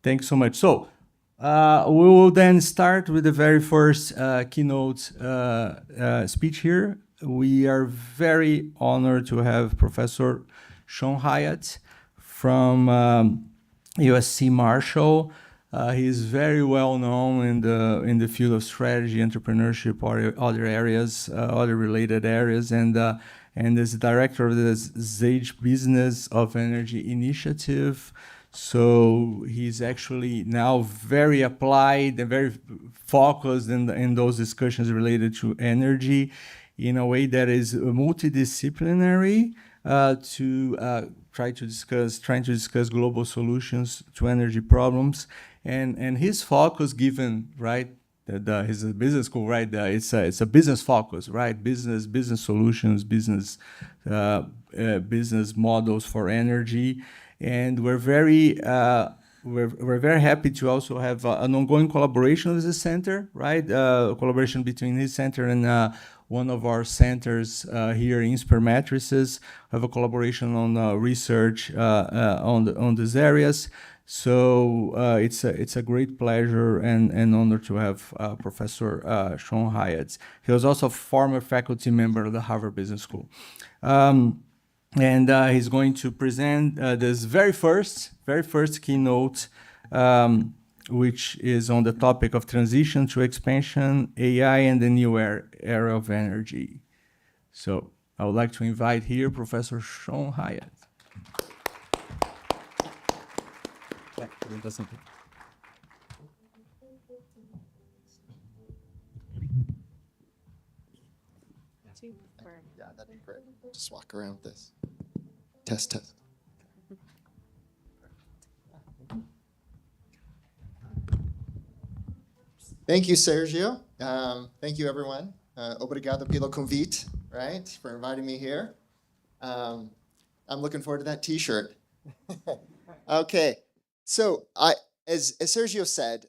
Thanks so much. So we will then start with the very first keynote speech here. We are very honored to have Professor Shon Hiatt from USC Marshall. He is very well known in the field of strategy, entrepreneurship, or other areas, other related areas, and is director of the Zage Business of Energy Initiative. So he's actually now very applied and very focused in those discussions related to energy in a way that is multidisciplinary to trying to discuss global solutions to energy problems. And his focus, given right, he's a business school, right? It's a business focus, right? Business solutions, business models for energy, and we're very happy to also have an ongoing collaboration with the center, right? Collaboration between his center and one of our centers here, Insper Matrices, have a collaboration on research on these areas. So it's a great pleasure and honor to have Professor Shon Hiatt. He was also a former faculty member of the Harvard Business School. And he's going to present this very first keynote, which is on the topic of transition to expansion, AI, and the new era of energy. So I would like to invite here Professor Shon Hiatt. Yeah, that'd be great. Just walk around with this. Test. Thank you, Sergio. Thank you, everyone. Obrigado pelo convite, right, for inviting me here. I'm looking forward to that T-shirt. Okay, so as Sergio said,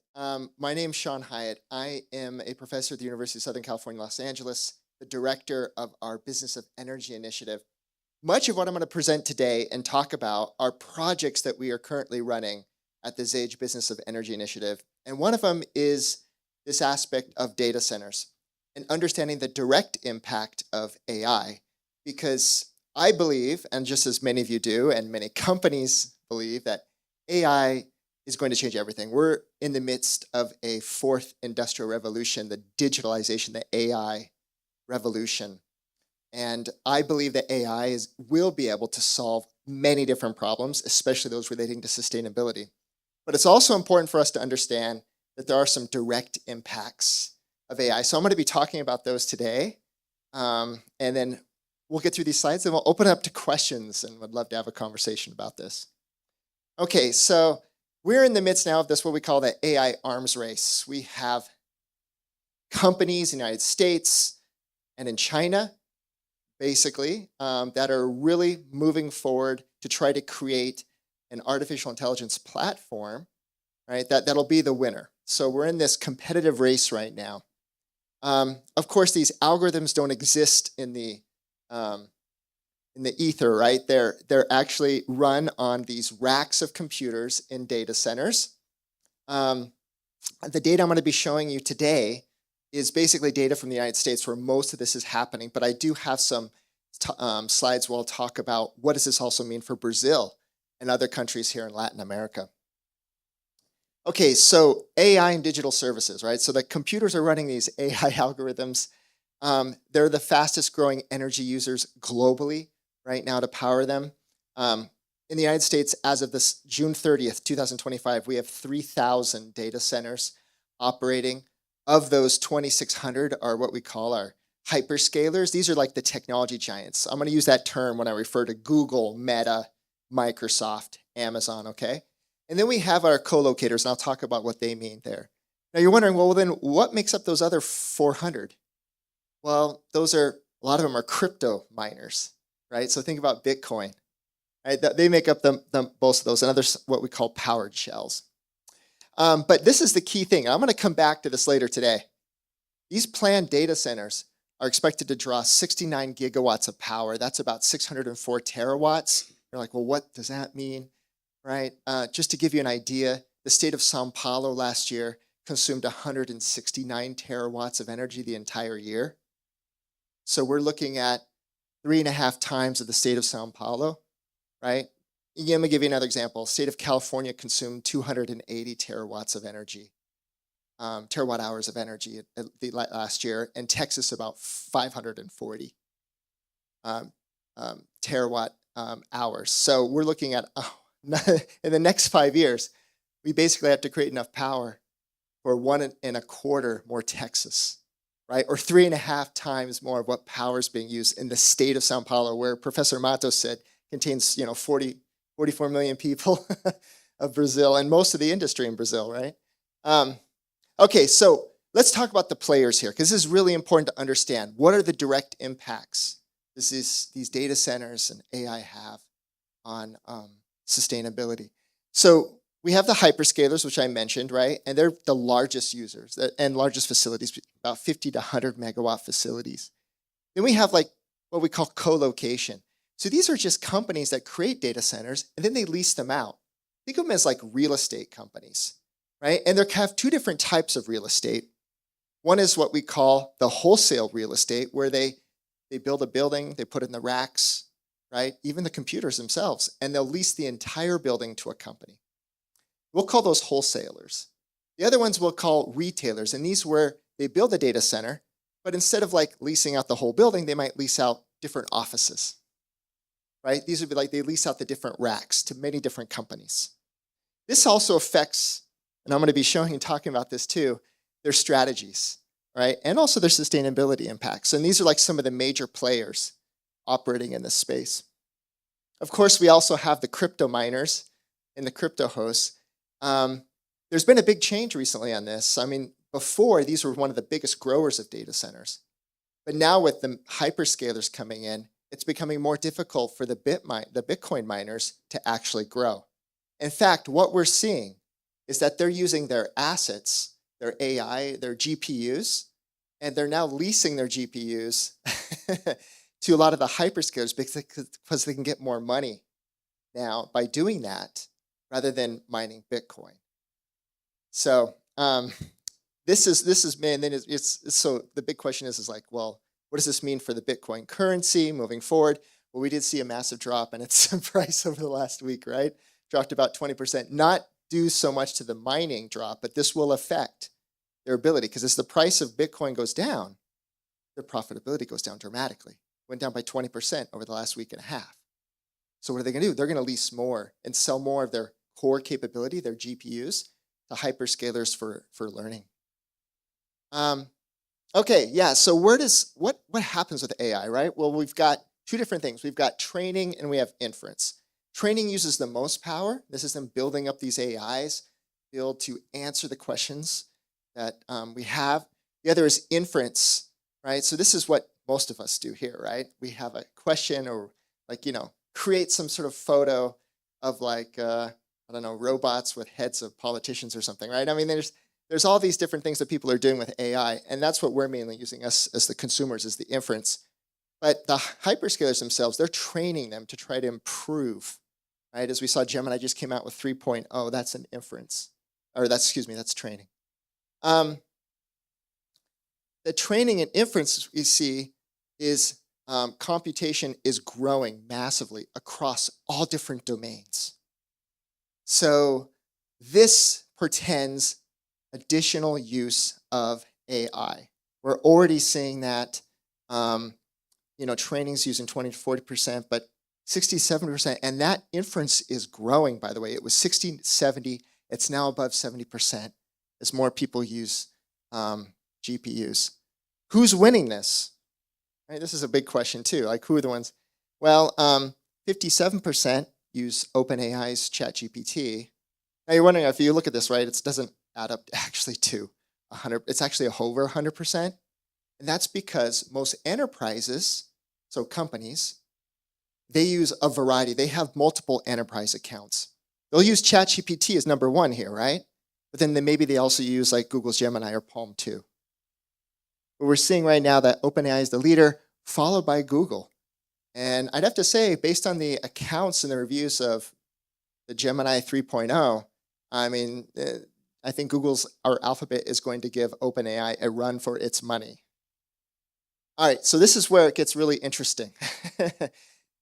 my name's Shon Hiatt. I am a professor at the University of Southern California, Los Angeles, the director of our Business of Energy Initiative. Much of what I'm going to present today and talk about are projects that we are currently running at the Zage Business of Energy Initiative. And one of them is this aspect of data centers and understanding the direct impact of AI. Because I believe, and just as many of you do, and many companies believe, that AI is going to change everything. We're in the midst of a fourth industrial revolution, the digitalization, the AI revolution. And I believe that AI will be able to solve many different problems, especially those relating to sustainability. But it's also important for us to understand that there are some direct impacts of AI. So I'm going to be talking about those today. And then we'll get through these slides and we'll open up to questions, and would love to have a conversation about this. Okay, so we're in the midst now of this, what we call the AI arms race. We have companies in the United States and in China, basically, that are really moving forward to try to create an artificial intelligence platform, right, that'll be the winner. So we're in this competitive race right now. Of course, these algorithms don't exist in the ether, right? They're actually run on these racks of computers in data centers. The data I'm going to be showing you today is basically data from the United States where most of this is happening, but I do have some slides where I'll talk about what does this also mean for Brazil and other countries here in Latin America. Okay, so AI and digital services, right? So the computers are running these AI algorithms. They're the fastest growing energy users globally right now to power them. In the United States, as of this June 30th, 2025, we have 3,000 data centers operating. Of those, 2,600 are what we call our hyperscalers. These are like the technology giants. I'm going to use that term when I refer to Google, Meta, Microsoft, Amazon, okay? And then we have our co-locators, and I'll talk about what they mean there. Now you're wondering, well, then what makes up those other 400? Well, a lot of them are crypto miners, right? So think about Bitcoin, right? They make up most of those, and others what we call powered shells. But this is the key thing. I'm going to come back to this later today. These planned data centers are expected to draw 69 gigawatts of power. That's about 604 terawatts. You're like, well, what does that mean, right? Just to give you an idea, the state of São Paulo last year consumed 169 terawatts of energy the entire year. So we're looking at 3.5 times of the state of São Paulo, right? Let me give you another example. State of California consumed 280 terawatts of energy, terawatt hours of energy last year, and Texas about 540 terawatt hours. So we're looking at, in the next 5 years, we basically have to create enough power for 1.25 more Texas, right? Or 3.5 times more of what power is being used in the state of São Paulo, where Professor Matos said contains 44 million people of Brazil and most of the industry in Brazil, right? Okay, so let's talk about the players here, because this is really important to understand. What are the direct impacts these data centers and AI have on sustainability? So we have the hyperscalers, which I mentioned, right? And they're the largest users and largest facilities, about 50 to 100 megawatt facilities. Then we have like what we call co-location. So these are just companies that create data centers and then they lease them out. Think of them as like real estate companies, right? And they have two different types of real estate. One is what we call the wholesale real estate, where they build a building, they put in the racks, right? Even the computers themselves, and they'll lease the entire building to a company. We'll call those wholesalers. The other ones we'll call retailers, and these where they build a data center, but instead of like leasing out the whole building, they might lease out different offices, right? These would be like they lease out the different racks to many different companies. This also affects, and I'm going to be showing and talking about this too, their strategies, right? And also their sustainability impacts. And these are like some of the major players operating in this space. Of course, we also have the crypto miners and the crypto hosts. There's been a big change recently on this. I mean, before, these were one of the biggest growers of data centers. But now with the hyperscalers coming in, it's becoming more difficult for the Bitcoin miners to actually grow. In fact, what we're seeing is that they're using their assets, their AI, their GPUs, and they're now leasing their GPUs to a lot of the hyperscalers because they can get more money now by doing that rather than mining Bitcoin. So this is man. Then it's so the big question is like, well, what does this mean for the Bitcoin currency moving forward? Well, we did see a massive drop in its price over the last week, right? Dropped about 20%. Not due so much to the mining drop, but this will affect their ability, because as the price of Bitcoin goes down, their profitability goes down dramatically. Went down by 20% over the last week and a half. So what are they going to do? They're going to lease more and sell more of their core capability, their GPUs, to hyperscalers for learning. Okay, yeah, so what happens with AI, right? Well, we've got two different things. We've got training and we have inference. Training uses the most power. This is them building up these AIs, build to answer the questions that we have. The other is inference, right? So this is what most of us do here, right? We have a question or like, create some sort of photo of like, I don't know, robots with heads of politicians or something, right? I mean, there's all these different things that people are doing with AI, and that's what we're mainly using us as the consumers, is the inference. But the hyperscalers themselves, they're training them to try to improve, right? As we saw, Gemini just came out with 3.0, that's an inference, or that's training. The training and inference we see is computation is growing massively across all different domains. So this portends additional use of AI. We're already seeing that, training's using 20 to 40%, but 67%, and that inference is growing, by the way. It was 60, 70, it's now above 70% as more people use GPUs. Who's winning this? Right, this is a big question too, like who are the ones? Well, 57% use OpenAI's ChatGPT. Now you're wondering, if you look at this, right, it doesn't add up actually to 100, it's actually over 100%. And that's because most enterprises, so companies, they use a variety. They have multiple enterprise accounts. They'll use ChatGPT as number one here, right? But then maybe they also use like Google's Gemini or Palm 2. But we're seeing right now that OpenAI is the leader, followed by Google. And I'd have to say, based on the accounts and the reviews of the Gemini 3.0, I mean, I think our Alphabet is going to give OpenAI a run for its money. All right, so this is where it gets really interesting.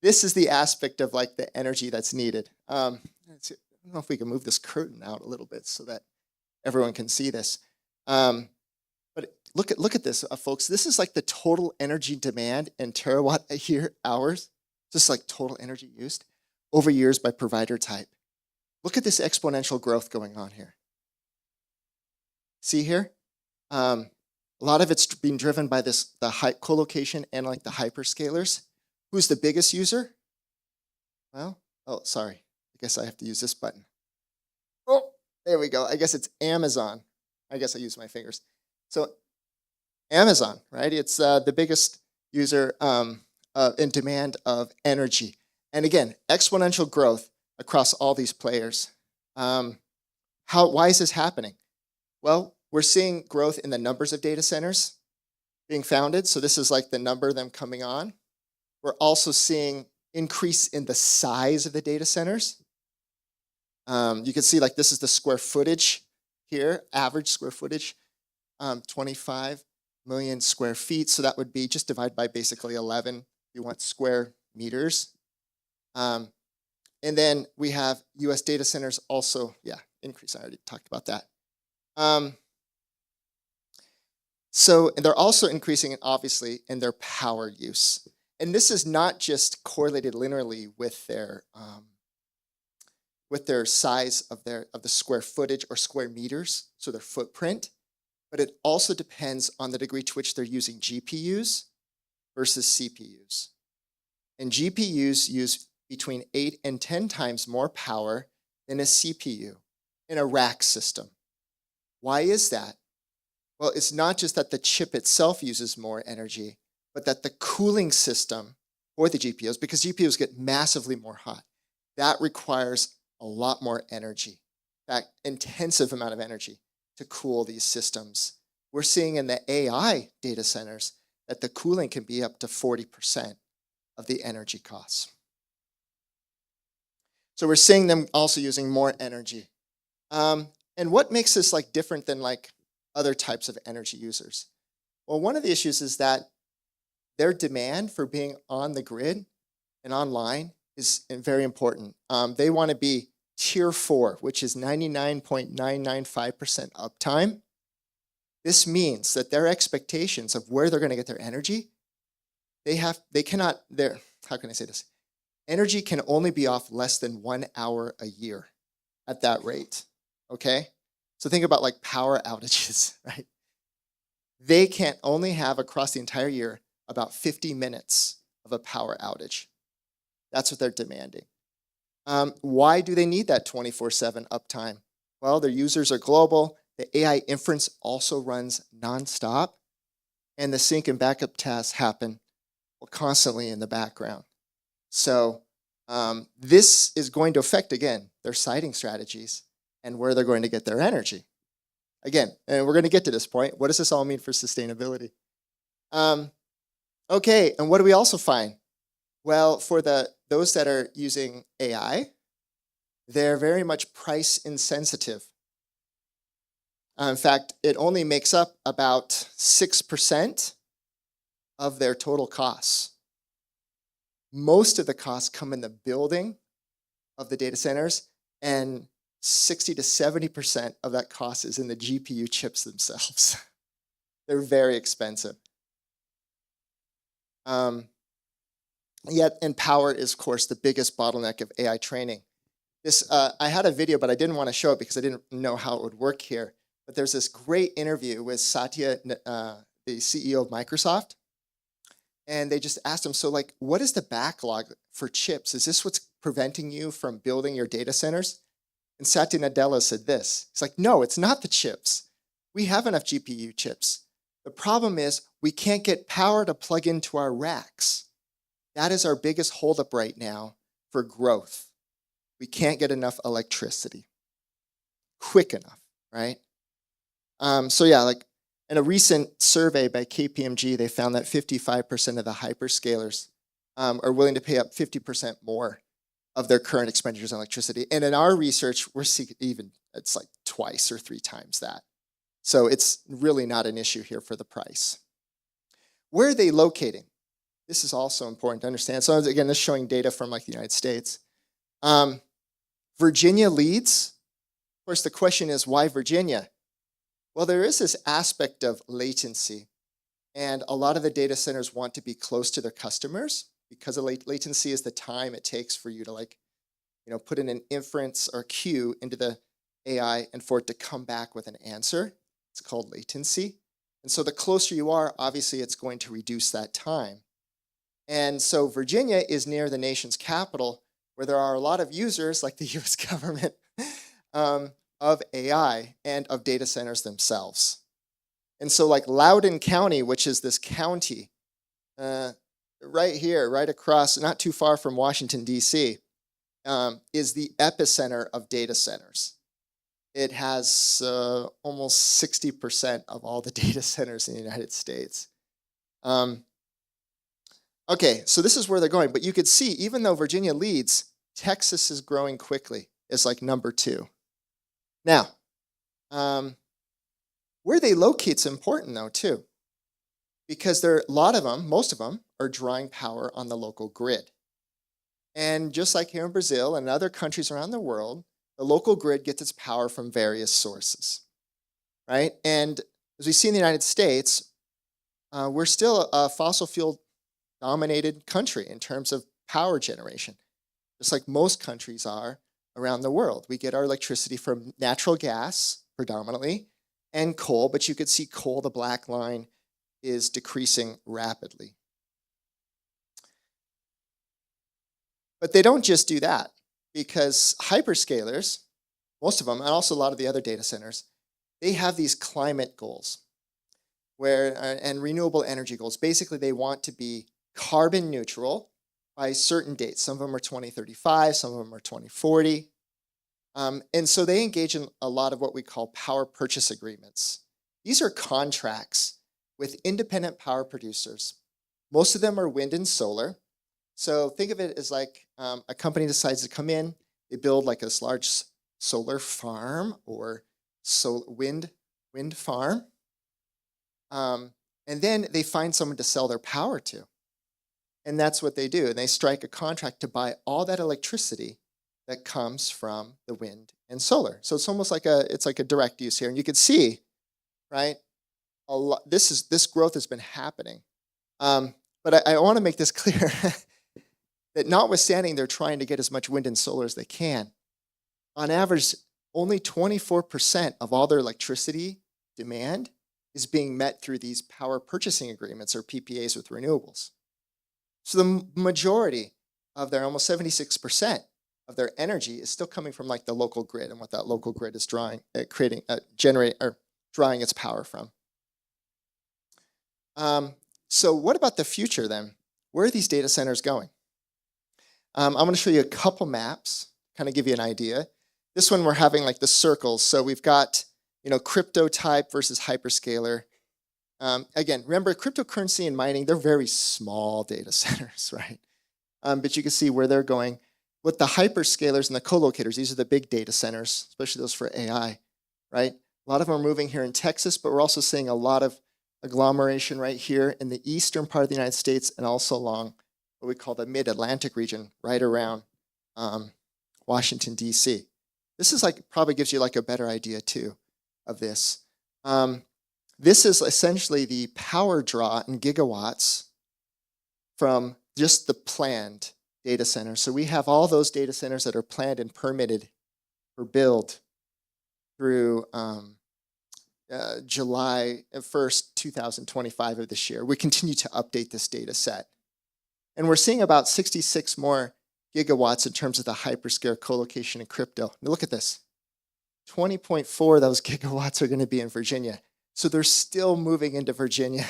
This is the aspect of like the energy that's needed. I don't know if we can move this curtain out a little bit so that everyone can see this. But look at this, folks. This is like the total energy demand in terawatt a year hours. Just like total energy used over years by provider type. Look at this exponential growth going on here. See here? A lot of it's being driven by the colocation and like the hyperscalers. Who's the biggest user? Well, oh, sorry. I guess I have to use this button. Oh, there we go. I guess it's Amazon. I guess I use my fingers. So Amazon, right? It's the biggest user in demand of energy. And again, exponential growth across all these players. Why is this happening? Well, we're seeing growth in the numbers of data centers being founded. So this is like the number of them coming on. We're also seeing increase in the size of the data centers. You can see like this is the square footage here, average square footage, 25 million square feet. So that would be just divided by basically 11 if you want square meters. And then we have US data centers also, increase. I already talked about that. So and they're also increasing, obviously, in their power use. And this is not just correlated linearly with their size of the square footage or square meters, so their footprint, but it also depends on the degree to which they're using GPUs versus CPUs. And GPUs use between 8 and 10 times more power than a CPU in a rack system. Why is that? Well, it's not just that the chip itself uses more energy, but that the cooling system for the GPUs, because GPUs get massively more hot, that requires a lot more energy, that intensive amount of energy to cool these systems. We're seeing in the AI data centers that the cooling can be up to 40% of the energy costs. So we're seeing them also using more energy. And what makes this like different than like other types of energy users? Well, one of the issues is that their demand for being on the grid and online is very important. They want to be tier 4, which is 99.995% uptime. This means that their expectations of where they're going to get their energy, how can I say this? Energy can only be off less than 1 hour a year at that rate, okay? So think about like power outages, right? They can only have across the entire year about 50 minutes of a power outage. That's what they're demanding. Why do they need that 24/7 uptime? Well, their users are global. The AI inference also runs nonstop. And the sync and backup tasks happen constantly in the background. So this is going to affect, again, their siting strategies and where they're going to get their energy. Again, and we're going to get to this point. What does this all mean for sustainability? Okay, and what do we also find? Well, for those that are using AI, they're very much price insensitive. In fact, it only makes up about 6% of their total costs. Most of the costs come in the building of the data centers, and 60 to 70% of that cost is in the GPU chips themselves. They're very expensive. Yet, and power is, of course, the biggest bottleneck of AI training. I had a video, but I didn't want to show it because I didn't know how it would work here. But there's this great interview with Satya, the CEO of Microsoft. And they just asked him, so like, what is the backlog for chips? Is this what's preventing you from building your data centers? And Satya Nadella said this. He's like, no, it's not the chips. We have enough GPU chips. The problem is we can't get power to plug into our racks. That is our biggest holdup right now for growth. We can't get enough electricity quick enough, right? So yeah, like in a recent survey by KPMG, they found that 55% of the hyperscalers are willing to pay up 50% more of their current expenditures on electricity. And in our research, we're seeing it's like twice or 3 times that. So it's really not an issue here for the price. Where are they locating? This is also important to understand. So again, this is showing data from like the United States. Virginia leads. Of course, the question is, why Virginia? Well, there is this aspect of latency. And a lot of the data centers want to be close to their customers because of latency is the time it takes for you to put in an inference or queue into the AI and for it to come back with an answer. It's called latency. And so the closer you are, obviously it's going to reduce that time. And so Virginia is near the nation's capital where there are a lot of users like the US government of AI and of data centers themselves. And so like Loudoun County, which is this county right here, right across, not too far from Washington, D.C., is the epicenter of data centers. It has almost 60% of all the data centers in the United States. Okay, so this is where they're going. But you could see, even though Virginia leads, Texas is growing quickly. It's like number 2. Now, where they locate is important, though, too. Because a lot of them, most of them, are drawing power on the local grid. And just like here in Brazil and other countries around the world, the local grid gets its power from various sources, right? And as we see in the United States, we're still a fossil fuel-dominated country in terms of power generation, just like most countries are around the world. We get our electricity from natural gas, predominantly, and coal, but you could see coal, the black line, is decreasing rapidly. But they don't just do that, because hyperscalers, most of them, and also a lot of the other data centers, they have these climate goals and renewable energy goals. Basically, they want to be carbon neutral by certain dates. Some of them are 2035, some of them are 2040. And so they engage in a lot of what we call power purchase agreements. These are contracts with independent power producers. Most of them are wind and solar. So think of it as like a company decides to come in, they build like this large solar farm or wind farm, and then they find someone to sell their power to. And that's what they do. And they strike a contract to buy all that electricity that comes from the wind and solar. So it's almost like a direct use here. And you can see, right, this growth has been happening. But I want to make this clear that notwithstanding they're trying to get as much wind and solar as they can, on average, only 24% of all their electricity demand is being met through these power purchasing agreements or PPAs with renewables. So the majority of their, almost 76% of their energy is still coming from like the local grid and what that local grid is drawing its power from. So what about the future then? Where are these data centers going? I'm going to show you a couple maps, kind of give you an idea. This one we're having like the circles. So we've got, crypto type versus hyperscaler. Again, remember cryptocurrency and mining, they're very small data centers, right? But you can see where they're going. With the hyperscalers and the co-locators, these are the big data centers, especially those for AI, right? A lot of them are moving here in Texas, but we're also seeing a lot of agglomeration right here in the eastern part of the United States and also along what we call the mid-Atlantic region, right around Washington, D.C. This is probably gives you a better idea too of this. This is essentially the power draw in gigawatts from just the planned data centers. So we have all those data centers that are planned and permitted for build through July 1st, 2025 of this year. We continue to update this data set. And we're seeing about 66 more gigawatts in terms of the hyperscale colocation and crypto. Now look at this. 20.4 of those gigawatts are going to be in Virginia. So they're still moving into Virginia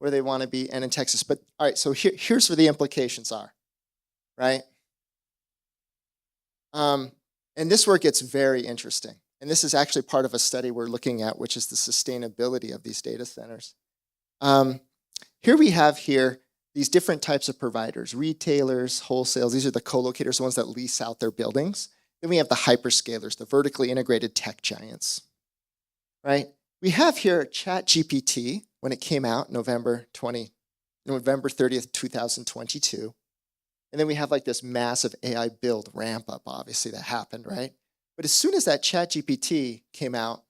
where they want to be and in Texas. But all right, so here's where the implications are, right? And this work gets very interesting. And this is actually part of a study we're looking at, which is the sustainability of these data centers. Here we have these different types of providers, retailers, wholesales, these are the co-locators, the ones that lease out their buildings. Then we have the hyperscalers, the vertically integrated tech giants, right? We have here ChatGPT when it came out November 30th, 2022. And then we have like this massive AI build ramp up, obviously, that happened, right? But as soon as that ChatGPT came out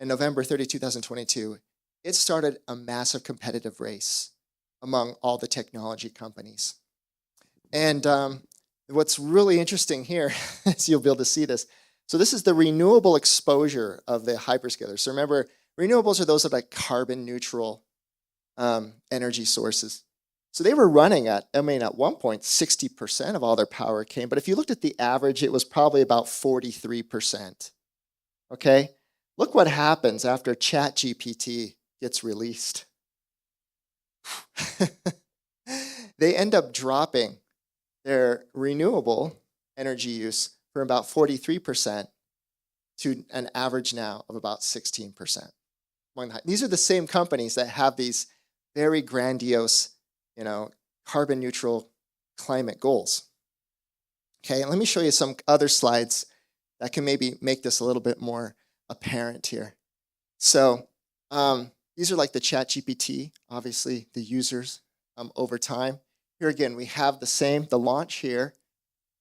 in November 30, 2022, it started a massive competitive race among all the technology companies. And what's really interesting here is you'll be able to see this. So this is the renewable exposure of the hyperscalers. So remember, renewables are those that are like carbon neutral energy sources. So they were running at one point, 60% of all their power came. But if you looked at the average, it was probably about 43%. Okay? Look what happens after ChatGPT gets released. They end up dropping their renewable energy use from about 43% to an average now of about 16%. These are the same companies that have these very grandiose, carbon neutral climate goals. Okay, and let me show you some other slides that can maybe make this a little bit more apparent here. So these are like the ChatGPT, obviously the users over time. Here again, we have the launch here,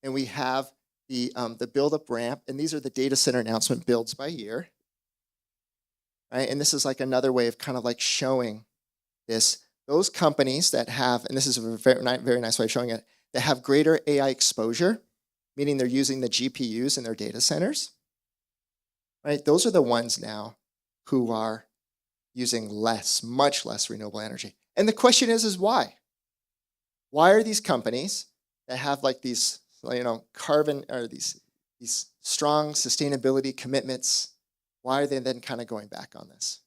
and we have the build-up ramp, and these are the data center announcement builds by year. Right? And this is like another way of kind of like showing this. Those companies that have, and this is a very nice way of showing it, that have greater AI exposure, meaning they're using the GPUs in their data centers, right? Those are the ones now who are using much less renewable energy. And the question is why? Why are these companies that have like these, carbon or these strong sustainability commitments, why are they then kind of going back on this?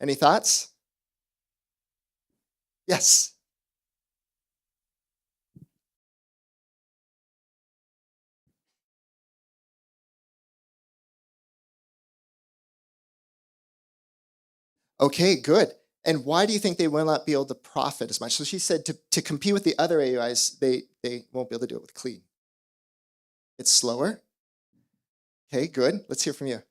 Any thoughts? Yes. Okay, good. And why do you think they will not be able to profit as much? So she said to compete with the other AIs, they won't be able to do it with clean. It's slower. Okay, good. Let's hear from you.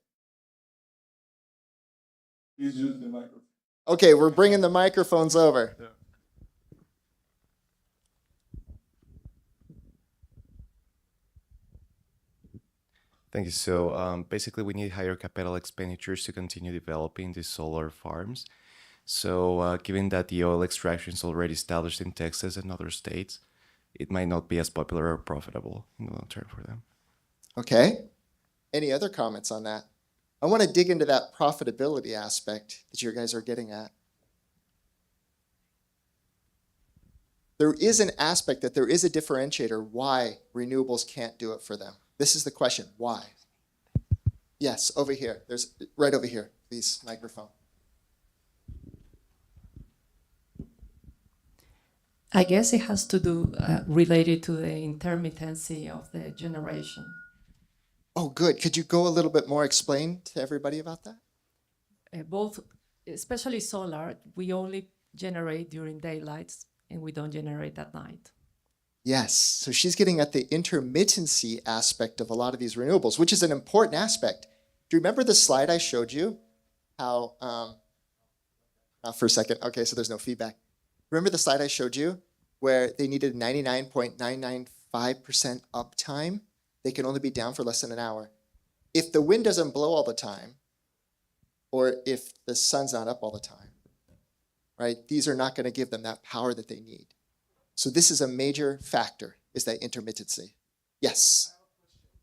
Please use the microphone. Okay, we're bringing the microphones over. Yeah. Thank you. So basically, we need higher capital expenditures to continue developing these solar farms. So given that the oil extraction is already established in Texas and other states, it might not be as popular or profitable in the long term for them. Okay. Any other comments on that? I want to dig into that profitability aspect that you guys are getting at. There is an aspect that there is a differentiator why renewables can't do it for them. This is the question, why? Yes, over here. There's right over here, please, microphone. I guess it has to do related to the intermittency of the generation. Oh, good. Could you go a little bit more, explain to everybody about that? Both, especially solar, we only generate during daylights and we don't generate at night. Yes, so she's getting at the intermittency aspect of a lot of these renewables, which is an important aspect. Do you remember the slide I showed you? How, for a second, okay, so there's no feedback. Remember the slide I showed you where they needed 99.995% uptime? They can only be down for less than an hour. If the wind doesn't blow all the time, or if the sun's not up all the time, right, these are not going to give them that power that they need. So this is a major factor, is that intermittency. Yes?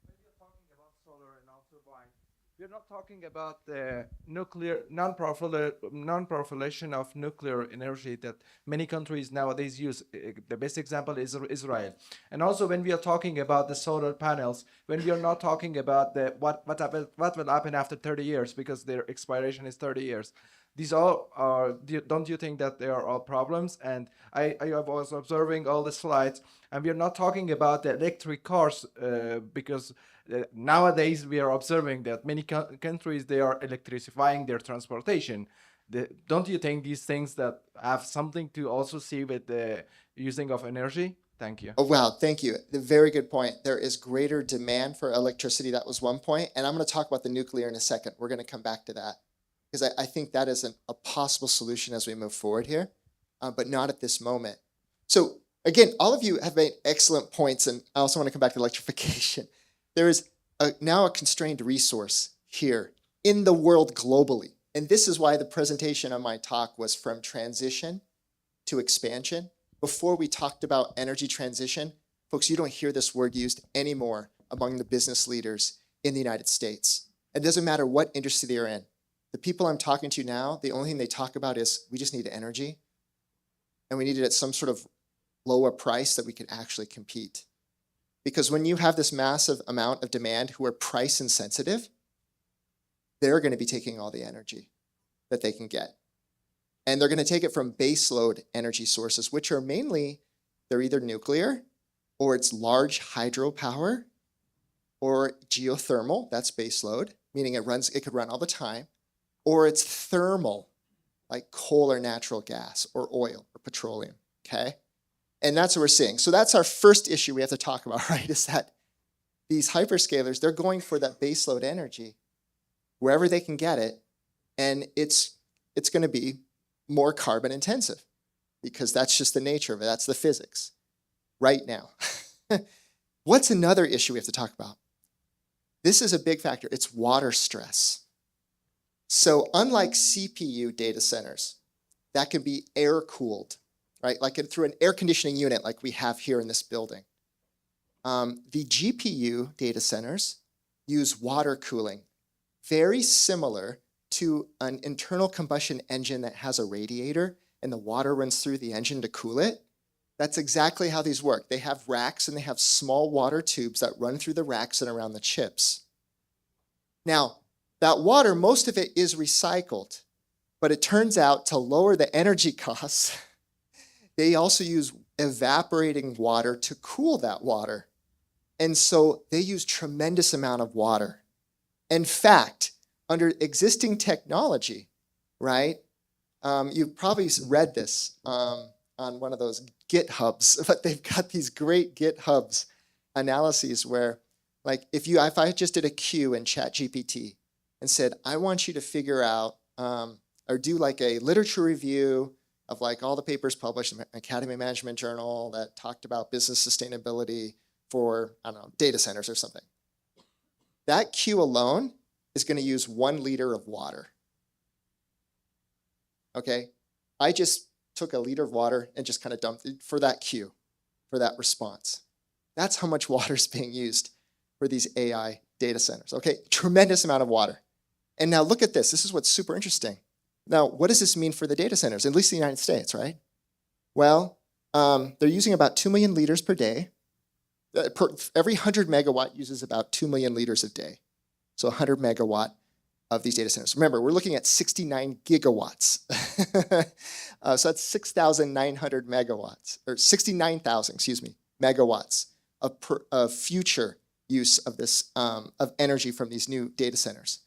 When you're talking about solar and also wind, we're not talking about the nuclear non-proliferation of nuclear energy that many countries nowadays use. The best example is Israel. And also when we are talking about the solar panels, when we are not talking about what will happen after 30 years, because their expiration is 30 years. These all are, don't you think that they are all problems? And I was observing all the slides, and we are not talking about the electric cars because nowadays we are observing that many countries, they are electrifying their transportation. don't you think these things that have something to also see with the using of energy? Thank you. Oh, wow, thank you. A very good point. There is greater demand for electricity. That was one point. And I'm going to talk about the nuclear in a second. We're going to come back to that because I think that is a possible solution as we move forward here, but not at this moment. So again, all of you have made excellent points, and I also want to come back to electrification. There is now a constrained resource here in the world globally. And this is why the presentation of my talk was from transition to expansion. Before we talked about energy transition, folks, you don't hear this word used anymore among the business leaders in the United States. It doesn't matter what industry they're in. The people I'm talking to now, the only thing they talk about is we just need energy, and we need it at some sort of lower price that we can actually compete. Because when you have this massive amount of demand who are price insensitive, they're going to be taking all the energy that they can get. And they're going to take it from baseload energy sources, which are mainly, they're either nuclear, or it's large hydropower, or geothermal, that's baseload, meaning it could run all the time, or it's thermal, like coal or natural gas, or oil, or petroleum, okay? And that's what we're seeing. So that's our first issue we have to talk about, right, is that these hyperscalers, they're going for that baseload energy wherever they can get it, and it's going to be more carbon intensive because that's just the nature of it. That's the physics right now. What's another issue we have to talk about? This is a big factor. It's water stress. So unlike CPU data centers that can be air cooled, right? Like through an air conditioning unit like we have here in this building. The GPU data centers use water cooling, very similar to an internal combustion engine that has a radiator and the water runs through the engine to cool it. That's exactly how these work. They have racks and they have small water tubes that run through the racks and around the chips. Now, that water, most of it is recycled, but it turns out to lower the energy costs, they also use evaporating water to cool that water. And so they use tremendous amount of water. In fact, under existing technology, right? You've probably read this on one of those GitHubs, but they've got these great GitHubs analyses where, like, if I just did a queue in ChatGPT and said, I want you to figure out or do like a literature review of like all the papers published in the Academy Management Journal that talked about business sustainability for, I don't know, data centers or something. That queue alone is going to use 1 liter of water. Okay, I just took a liter of water and just kind of dumped it for that queue, for that response. That's how much water is being used for these AI data centers. Okay, tremendous amount of water. And now look at this. This is what's super interesting. Now, what does this mean for the data centers, at least in the United States, right? Well, they're using about 2 million liters per day. Every 100 megawatt uses about 2 million liters a day. So 100 megawatt of these data centers. Remember, we're looking at 69 gigawatts. So that's 6,900 megawatts, or 69,000, excuse me, megawatts of future use of this of energy from these new data centers.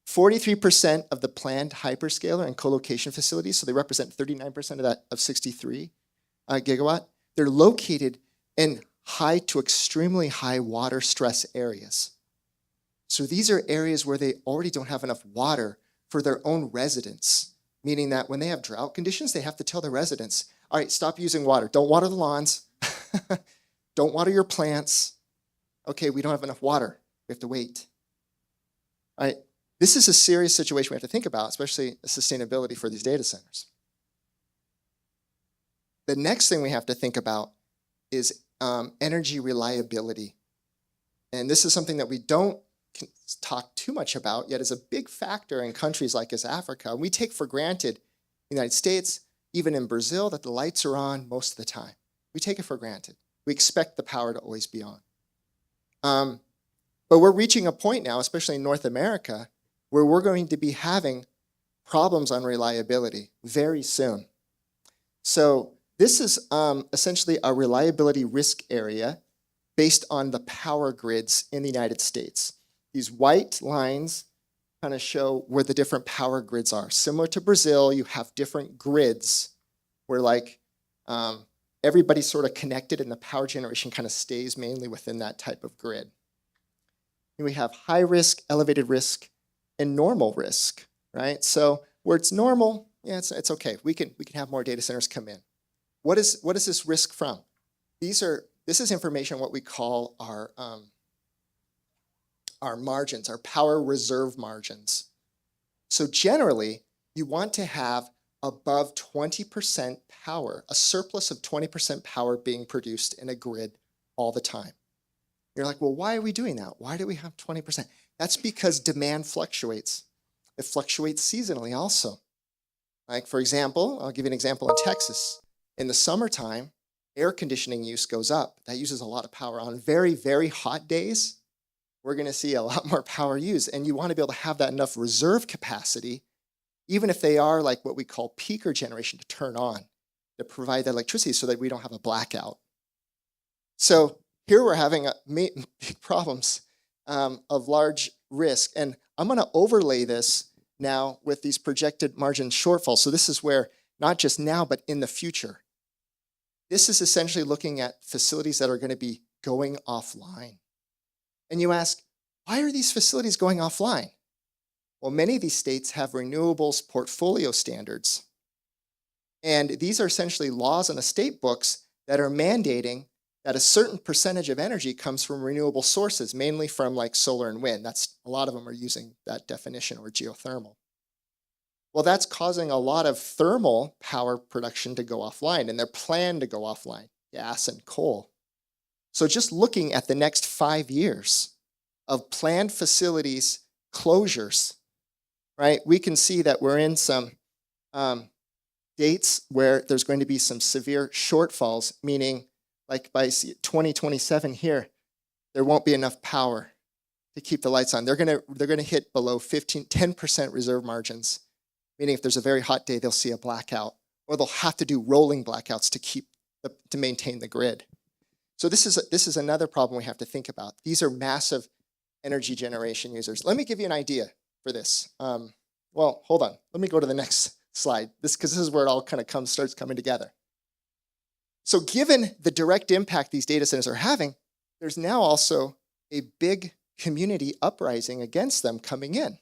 43% of the planned hyperscaler and co-location facilities, so they represent 39% of that of 63 gigawatt, they're located in high to extremely high water stress areas. So these are areas where they already don't have enough water for their own residents, meaning that when they have drought conditions, they have to tell their residents, all right, stop using water. Don't water the lawns. Don't water your plants. Okay, we don't have enough water. We have to wait. All right, this is a serious situation we have to think about, especially sustainability for these data centers. The next thing we have to think about is energy reliability. And this is something that we don't talk too much about, yet is a big factor in countries like Africa. We take for granted in the United States, even in Brazil, that the lights are on most of the time. We take it for granted. We expect the power to always be on. But we're reaching a point now, especially in North America, where we're going to be having problems on reliability very soon. So this is essentially a reliability risk area based on the power grids in the United States. These white lines kind of show where the different power grids are. Similar to Brazil, you have different grids where like everybody's sort of connected and the power generation kind of stays mainly within that type of grid. And we have high risk, elevated risk, and normal risk, right? So where it's normal, yeah, it's okay. We can have more data centers come in. What is this risk from? This is information what we call our margins, our power reserve margins. So generally, you want to have above 20% power, a surplus of 20% power being produced in a grid all the time. You're like, well, why are we doing that? Why do we have 20%? That's because demand fluctuates. It fluctuates seasonally also. Like, for example, I'll give you an example in Texas. In the summertime, air conditioning use goes up. That uses a lot of power. On very, very hot days, we're going to see a lot more power used. And you want to be able to have that enough reserve capacity, even if they are like what we call peaker generation, to turn on, to provide that electricity so that we don't have a blackout. So here we're having big problems of large risk. And I'm going to overlay this now with these projected margin shortfalls. So this is where, not just now, but in the future. This is essentially looking at facilities that are going to be going offline. And you ask, why are these facilities going offline? Well, many of these states have renewables portfolio standards. And these are essentially laws on the state books that are mandating that a certain percentage of energy comes from renewable sources, mainly from like solar and wind. A lot of them are using that definition, or geothermal. Well, that's causing a lot of thermal power production to go offline, and they're planned to go offline, gas and coal. So just looking at the next 5 years of planned facilities closures, right, we can see that we're in some dates where there's going to be some severe shortfalls, meaning like by 2027 here, there won't be enough power to keep the lights on. They're gonna hit below 10% reserve margins, meaning if there's a very hot day, they'll see a blackout, or they'll have to do rolling blackouts to maintain the grid. So this is another problem we have to think about. These are massive energy generation users. Let me give you an idea for this. Well, hold on. Let me go to the next slide. Because this is where it all kind of starts coming together. So given the direct impact these data centers are having, there's now also a big community uprising against them coming in.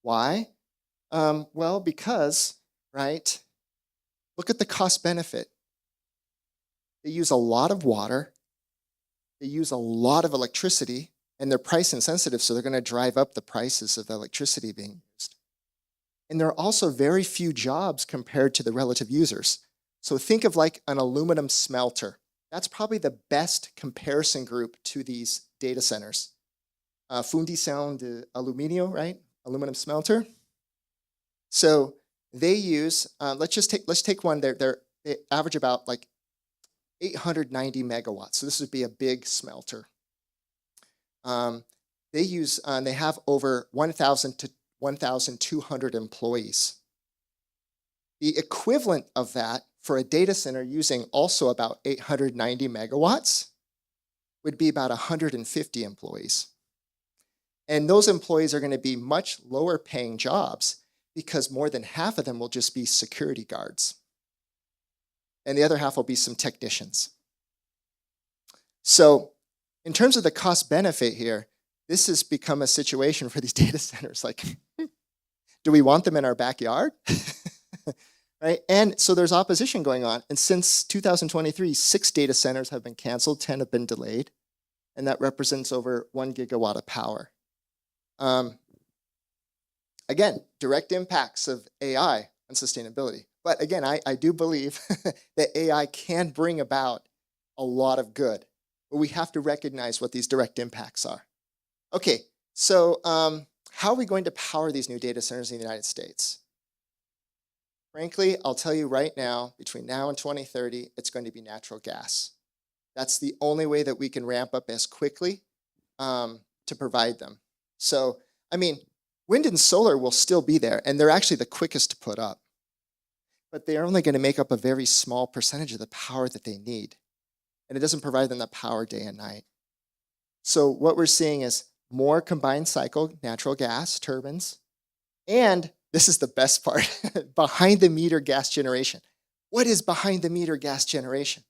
Why? Well, because, right, look at the cost benefit. They use a lot of water, they use a lot of electricity, and they're price insensitive, so they're going to drive up the prices of the electricity being used. And there are also very few jobs compared to the relative users. So think of like an aluminum smelter. That's probably the best comparison group to these data centers. Fundição de Alumínio, right? Aluminum smelter. So they use, let's take one, they average about like 890 megawatts. So this would be a big smelter. They have over 1,000 to 1,200 employees. The equivalent of that for a data center using also about 890 megawatts would be about 150 employees. And those employees are going to be much lower paying jobs because more than half of them will just be security guards. And the other half will be some technicians. So in terms of the cost benefit here, this has become a situation for these data centers. Like, do we want them in our backyard? Right? And so there's opposition going on. And since 2023, 6 data centers have been canceled, 10 have been delayed. And that represents over 1 gigawatt of power. Again, direct impacts of AI on sustainability. But again, I do believe that AI can bring about a lot of good. But we have to recognize what these direct impacts are. Okay, so how are we going to power these new data centers in the United States? Frankly, I'll tell you right now, between now and 2030, it's going to be natural gas. That's the only way that we can ramp up as quickly to provide them. So, I mean, wind and solar will still be there, and they're actually the quickest to put up. But they are only going to make up a very small percentage of the power that they need. And it doesn't provide them the power day and night. So what we're seeing is more combined cycle natural gas turbines, and this is the best part, behind the meter gas generation. What is behind the meter gas generation?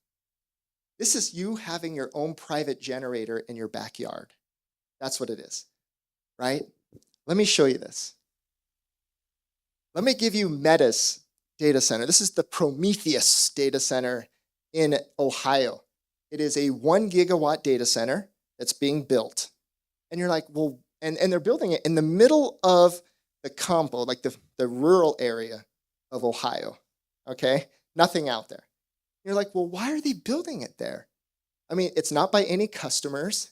This is you having your own private generator in your backyard. That's what it is, right? Let me show you this. Let me give you Meta's data center. This is the Prometheus data center in Ohio. It is a 1 gigawatt data center that's being built. And you're like, well, and they're building it in the middle of the compo, like the rural area of Ohio, okay? Nothing out there. You're like, well, why are they building it there? I mean, it's not by any customers.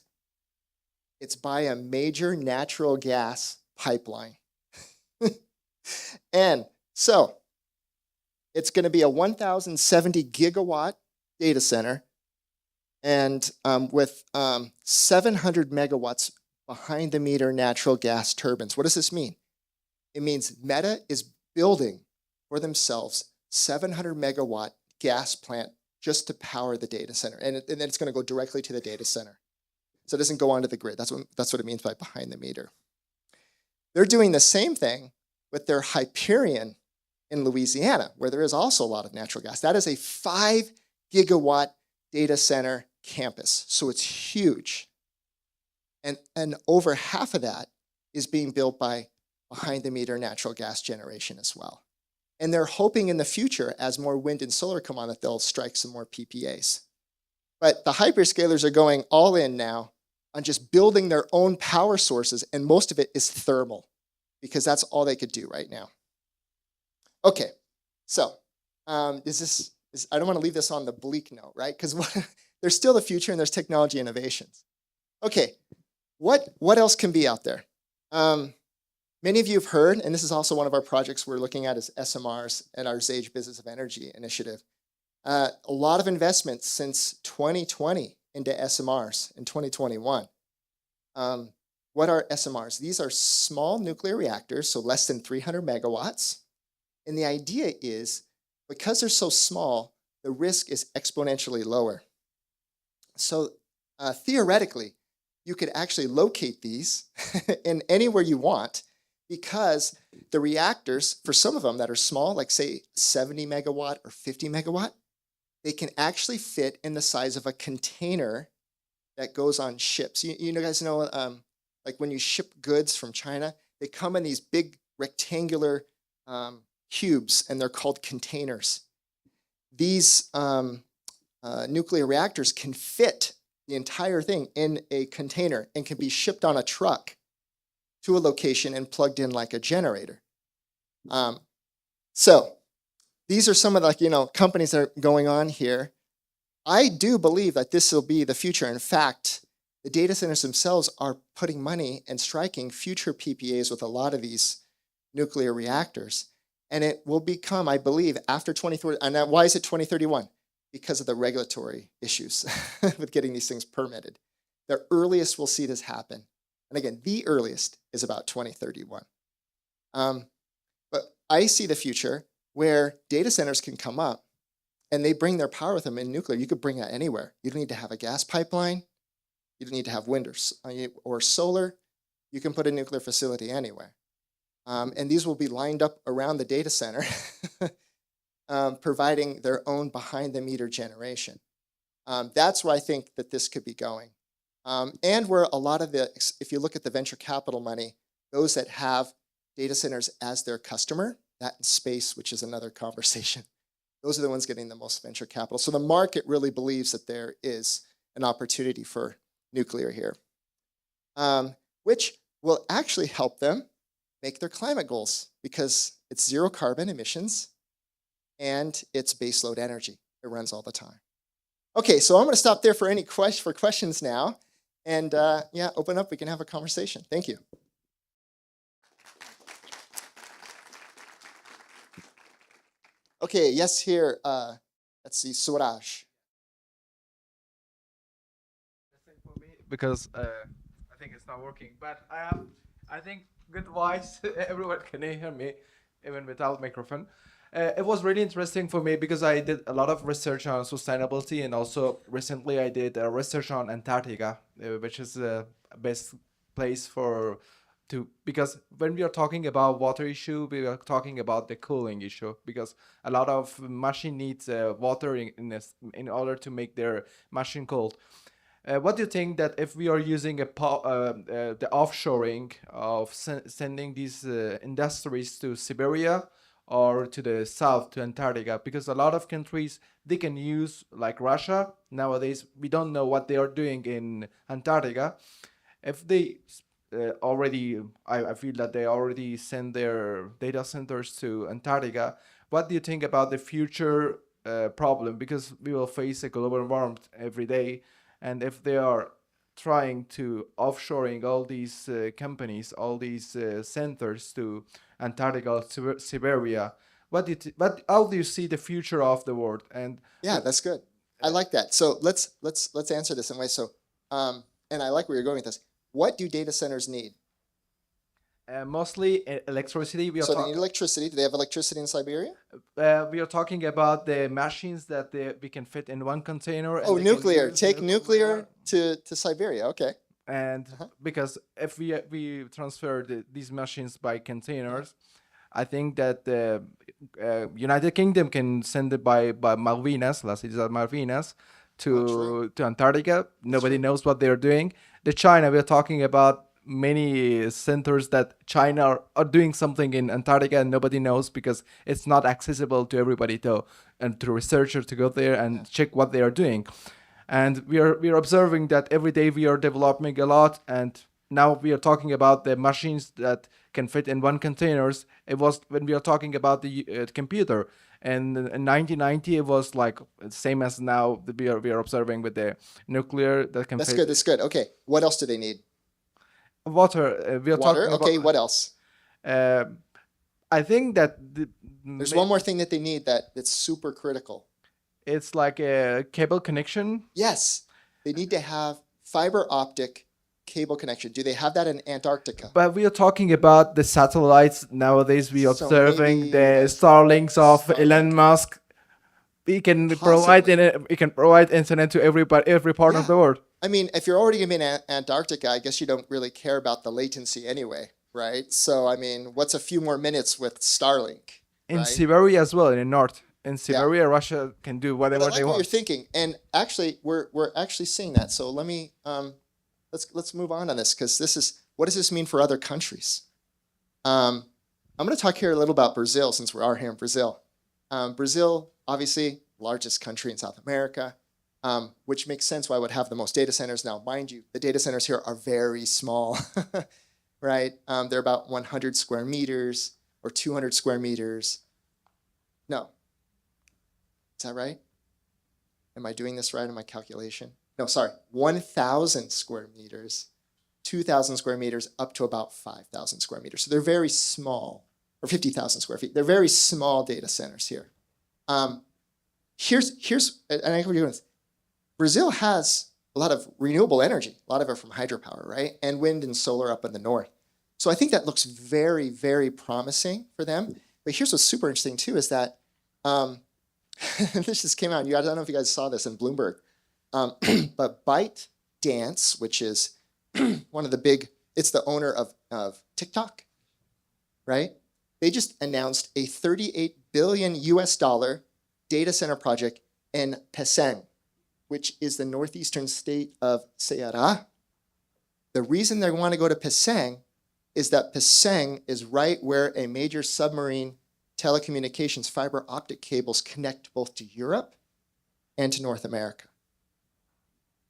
It's by a major natural gas pipeline. And so it's going to be a 1,070 gigawatt data center and with 700 megawatts behind the meter natural gas turbines. What does this mean? It means Meta is building for themselves 700 megawatt gas plant just to power the data center. And then it's going to go directly to the data center. So it doesn't go onto the grid. That's what it means by behind the meter. They're doing the same thing with their Hyperion in Louisiana, where there is also a lot of natural gas. That is a 5 gigawatt data center campus. So it's huge. And over half of that is being built by behind the meter natural gas generation as well. And they're hoping in the future, as more wind and solar come on, that they'll strike some more PPAs. But the hyperscalers are going all in now on just building their own power sources, and most of it is thermal, because that's all they could do right now. Okay, so I don't want to leave this on the bleak note, right? Because there's still the future and there's technology innovations. Okay, what else can be out there? Many of you have heard, and this is also one of our projects we're looking at, is SMRs at our Zage Business of Energy initiative. A lot of investments since 2020 into SMRs in 2021. What are SMRs? These are small nuclear reactors, so less than 300 megawatts. And the idea is, because they're so small, the risk is exponentially lower. So theoretically, you could actually locate these in anywhere you want, because the reactors, for some of them that are small, like say 70 megawatt or 50 megawatt, they can actually fit in the size of a container that goes on ships. You guys know, like when you ship goods from China, they come in these big rectangular cubes, and they're called containers. These nuclear reactors can fit the entire thing in a container and can be shipped on a truck to a location and plugged in like a generator. So these are some of the companies that are going on here. I do believe that this will be the future. In fact, the data centers themselves are putting money and striking future PPAs with a lot of these nuclear reactors. And it will become, I believe, after 2030. And why is it 2031? Because of the regulatory issues with getting these things permitted. The earliest we'll see this happen, and again, the earliest, is about 2031. But I see the future where data centers can come up and they bring their power with them in nuclear. You could bring that anywhere. You don't need to have a gas pipeline. You don't need to have wind or solar. You can put a nuclear facility anywhere. And these will be lined up around the data center, providing their own behind-the-meter generation. That's where I think that this could be going. And where a lot of if you look at the venture capital money, those that have data centers as their customer, that in space, which is another conversation, those are the ones getting the most venture capital. So the market really believes that there is an opportunity for nuclear here, which will actually help them make their climate goals, because it's zero carbon emissions and it's baseload energy. It runs all the time. Okay, so I'm going to stop there for questions now, and yeah, open up. We can have a conversation. Thank you. Okay, yes, here. Let's see, Suraj. For me, because I think it's not working, but I think good voice. Everyone can hear me, even without microphone. It was really interesting for me because I did a lot of research on sustainability, and also recently I did research on Antarctica, which is place for to, because when we are talking about water issue, we are talking about the cooling issue, because a lot of machine needs water in order to make their machine cold. What do you think that if we are using the offshoring of sending these industries to Siberia or to the south, to Antarctica? Because a lot of countries, they can use, like Russia, nowadays, we don't know what they are doing in Antarctica. If they I feel that they already send their data centers to Antarctica, what do you think about the future problem? Because we will face a global warming every day, and if they are trying to offshoring all these companies, all these centers to Antarctica, Siberia, how do you see the future of the world? And Yeah, that's good. I like that. So let's answer this in a way. So, and I like where you're going with this. What do data centers need? mostly electricity. So they need electricity. Do they have electricity in Siberia? We are talking about the machines that we can fit in one container. And Oh, they can nuclear. use Take nuclear to Siberia. Okay. And because if we transfer these machines by containers, I think that the United Kingdom can send it by Malvinas, las Islas Malvinas, to Antarctica. Nobody knows what they're doing. The China, we're talking about many centers that China are doing something in Antarctica and nobody knows because it's not accessible to everybody and to researchers to go there and check what they are doing. And we are observing that every day we are developing a lot, and now we are talking about the machines that can fit in one containers. It was when we are talking about the computer, and in 1990 it was like same as now that we are observing with the nuclear that can That's fit. good. That's good. Okay. What else do they need? Water. We are Water. talking Okay. about. What else? I think that There's one more thing that they need that's super critical. it's like a cable connection. Yes. They need to have fiber optic cable connection. Do they have that in Antarctica? But we are talking about the satellites nowadays. We are So observing maybe the that's Starlinks of Starlink. Elon Musk. We can provide internet to every part of Yeah. the world. I mean, if you're already going to be in Antarctica, I guess you don't really care about the latency anyway, right? So, I mean, what's a few more minutes with Starlink? In right? Siberia as well, in the north. In Siberia, Russia can do But I whatever like they what you're want. thinking, and actually, we're actually seeing that. So let me let's move on this, because this is, what does this mean for other countries? I'm going to talk here a little about Brazil, since we are here in Brazil. Brazil, obviously, largest country in South America, which makes sense why I would have the most data centers. Now, mind you, the data centers here are very small, right? They're about 100 square meters or 200 square meters. No. Is that right? Am I doing this right in my calculation? No, sorry, 1,000 square meters, 2,000 square meters, up to about 5,000 square meters. So they're very small, or 50,000 square feet. They're very small data centers here. Here's, and I can do this. Brazil has a lot of renewable energy, a lot of it from hydropower, right? And wind and solar up in the north. So I think that looks very, very promising for them. But here's what's super interesting too, is that this just came out. I don't know if you guys saw this in Bloomberg. But ByteDance, which is one of the big, it's the owner of TikTok, right? They just announced a $38 billion US data center project in Peseng, which is the northeastern state of Ceará. The reason they want to go to Peseng is that Peseng is right where a major submarine telecommunications fiber optic cables connect both to Europe and to North America.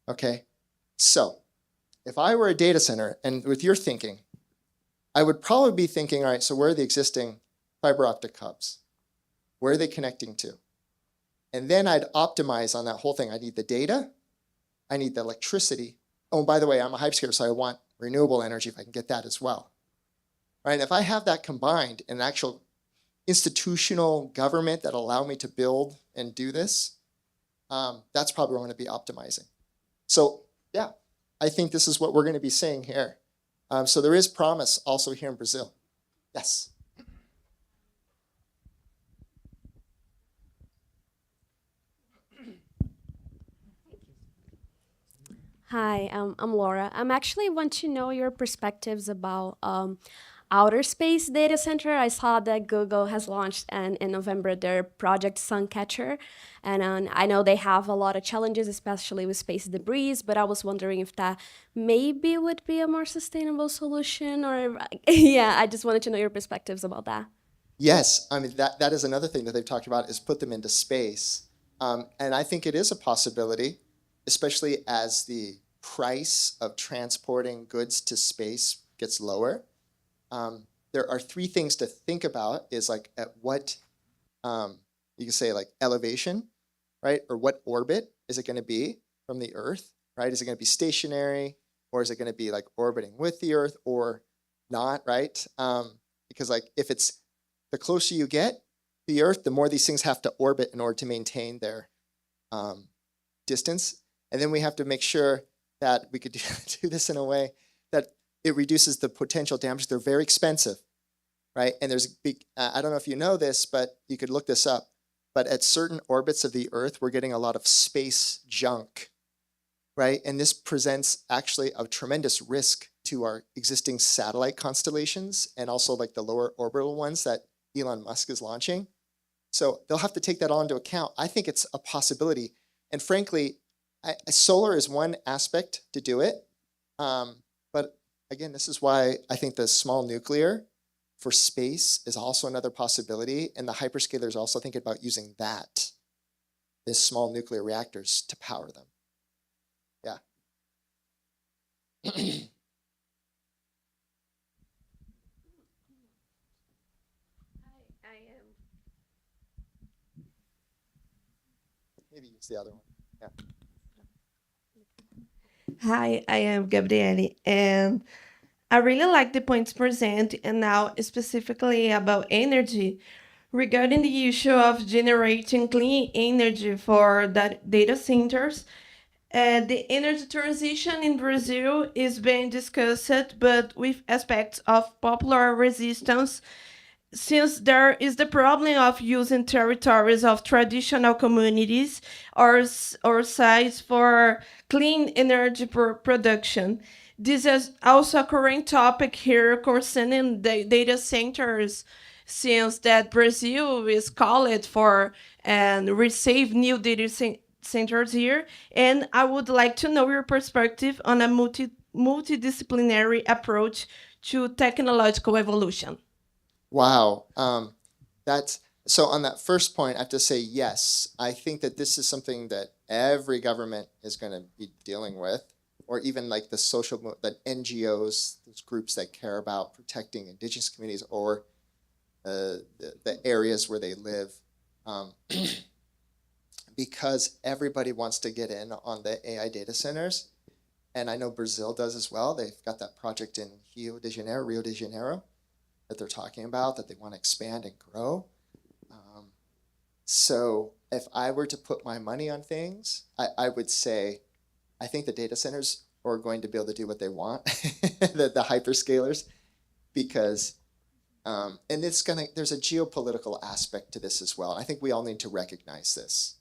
Okay, so if I were a data center, and with your thinking, I would probably be thinking, all right, so where are the existing fiber optic hubs? Where are they connecting to? And then I'd optimize on that whole thing. I need the data, I need the electricity. Oh, and by the way, I'm a hyperscaler, so I want renewable energy if I can get that as well. Right, and if I have that combined in an actual institutional government that allow me to build and do this, that's probably where I'm going to be optimizing. So yeah, I think this is what we're going to be seeing here. So there is promise also here in Brazil. Yes. Hi, I'm Laura. I'm actually want to know your perspectives about outer space data center. I saw that Google has launched in November their project Suncatcher, and I know they have a lot of challenges, especially with space debris. But I was wondering if that maybe would be a more sustainable solution, or yeah, I just wanted to know your perspectives about that. Yes, I mean, that is another thing that they've talked about is put them into space. And I think it is a possibility, especially as the price of transporting goods to space gets lower. There are three things to think about is like at what, you can say like elevation, right? Or what orbit is it going to be from the Earth, right? Is it going to be stationary or is it going to be like orbiting with the Earth or not, right? Because like if it's the closer you get to the Earth, the more these things have to orbit in order to maintain their distance. And then we have to make sure that we could do this in a way that it reduces the potential damage. They're very expensive, right? And there's big, I don't know if you know this, but you could look this up. But at certain orbits of the Earth, we're getting a lot of space junk, right? And this presents actually a tremendous risk to our existing satellite constellations and also like the lower orbital ones that Elon Musk is launching. So they'll have to take that all into account. I think it's a possibility. And frankly, solar is one aspect to do it. But again, this is why I think the small nuclear for space is also another possibility. And the hyperscalers also thinking about using that, this small nuclear reactors to power them. Yeah. Maybe use the other one. Yeah. Hi, I am Gabriele, and I really like the points presented, and now specifically about energy. Regarding the issue of generating clean energy for data centers, the energy transition in Brazil is being discussed, but with aspects of popular resistance since there is the problem of using territories of traditional communities or sites for clean energy production. This is also a current topic here concerning the data centers, since that Brazil is called for and receive new centers here. And I would like to know your perspective on a multidisciplinary approach to technological evolution. Wow. That's so on that first point, I have to say yes. I think that this is something that every government is going to be dealing with, or even like the the NGOs, those groups that care about protecting indigenous communities or the areas where they live, because everybody wants to get in on the AI data centers. And I know Brazil does as well. They've got that project in Rio de Janeiro, that they're talking about, that they want to expand and grow. So if I were to put my money on things, I would say, I think the data centers are going to be able to do what they want, the hyperscalers, because, and there's a geopolitical aspect to this as well. And I think we all need to recognize this.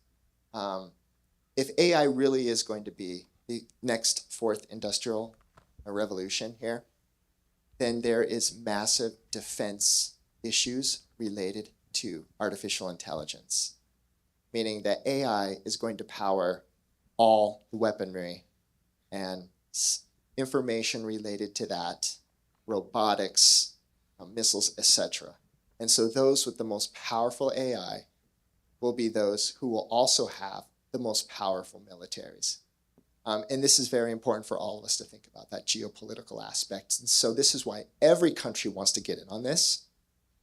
If AI really is going to be the next fourth industrial revolution here, then there is massive defense issues related to artificial intelligence, meaning that AI is going to power all the weaponry and information related to that, robotics, missiles, etc. And so those with the most powerful AI will be those who will also have the most powerful militaries. And this is very important for all of us to think about, that geopolitical aspect. And so this is why every country wants to get in on this,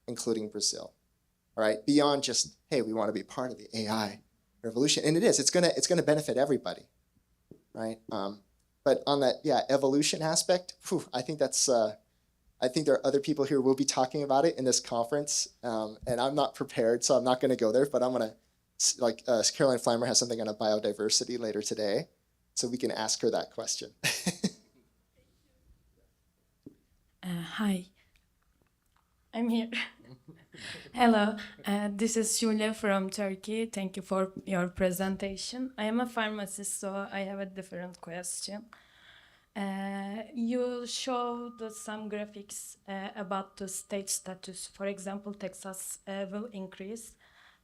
including Brazil. All right, beyond just, hey, we want to be part of the AI revolution. And it is, it's gonna benefit everybody, right? But on that, yeah, evolution aspect, I think that's, I think there are other people here who will be talking about it in this conference. And I'm not prepared, so I'm not gonna go there, but I'm gonna, like Caroline Flammer has something on a biodiversity later today. So we can ask her that question. Hi, I'm here. Hello, this is Julia from Turkey. Thank you for your presentation. I am a pharmacist, so I have a different question. You showed some graphics about the state status. For example, Texas will increase.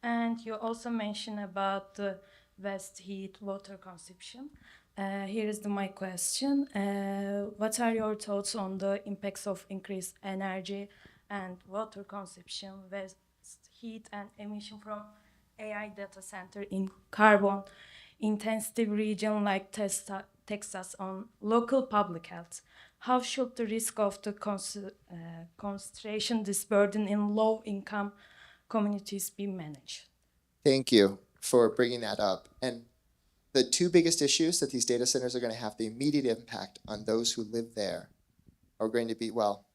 And you also mentioned about the waste heat water consumption. Here is my question. What are your thoughts on the impacts of increased energy and water consumption, waste heat and emission from AI data center in carbon intensive region like Texas on local public health? How should the risk of the concentration this burden in low income communities be managed? Thank you for bringing that up. And the two biggest issues that these data centers are going to have the immediate impact on those who live there are going to be, well,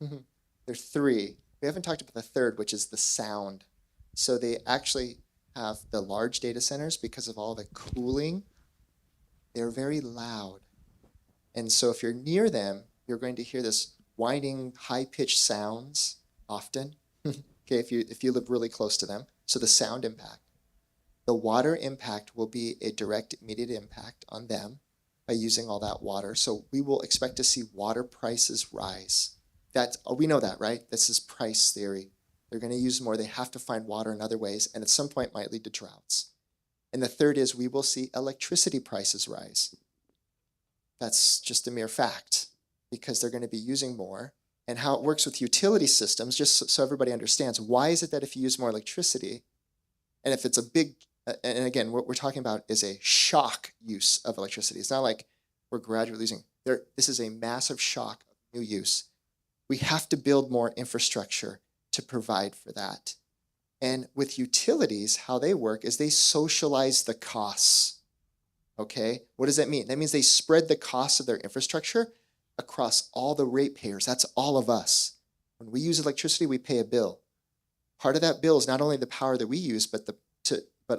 there's three. We haven't talked about the third, which is the sound. So they actually have the large data centers, because of all the cooling, they're very loud. And so if you're near them, you're going to hear this whining, high-pitched sounds often, okay, if you live really close to them. So the sound impact. The water impact will be a direct, immediate impact on them by using all that water. So we will expect to see water prices rise. We know that, right? This is price theory. They're going to use more. They have to find water in other ways, and at some point might lead to droughts. And the third is we will see electricity prices rise. That's just a mere fact, because they're going to be using more. And how it works with utility systems, just so everybody understands, why is it that if you use more electricity, and if it's a big, and again, what we're talking about is a shock use of electricity. It's not like we're gradually losing. This is a massive shock of new use. We have to build more infrastructure to provide for that. And with utilities, how they work is they socialize the costs. Okay, what does that mean? That means they spread the costs of their infrastructure across all the ratepayers. That's all of us. When we use electricity, we pay a bill. Part of that bill is not only the power that we use, but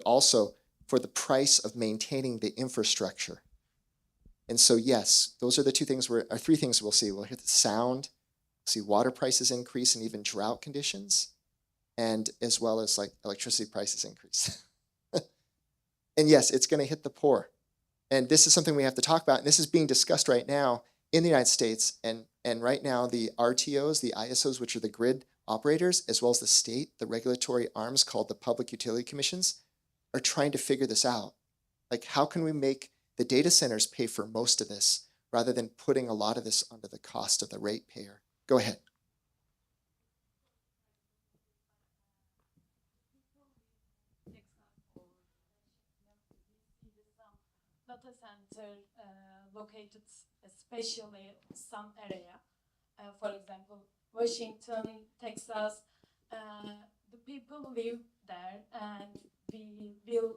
also for the price of maintaining the infrastructure. And so, yes, those are the three things we'll see. We'll hear the sound, see water prices increase, and even drought conditions, and as well as like electricity prices increase. And yes, it's going to hit the poor. And this is something we have to talk about. And this is being discussed right now in the United States. And right now, the RTOs, the ISOs, which are the grid operators, as well as the state, the regulatory arms called the Public Utility Commissions, are trying to figure this out. Like, how can we make the data centers pay for most of this rather than putting a lot of this under the cost of the ratepayer? Go ahead. Data center located especially some area, for example, Washington, Texas. The people live there, and we will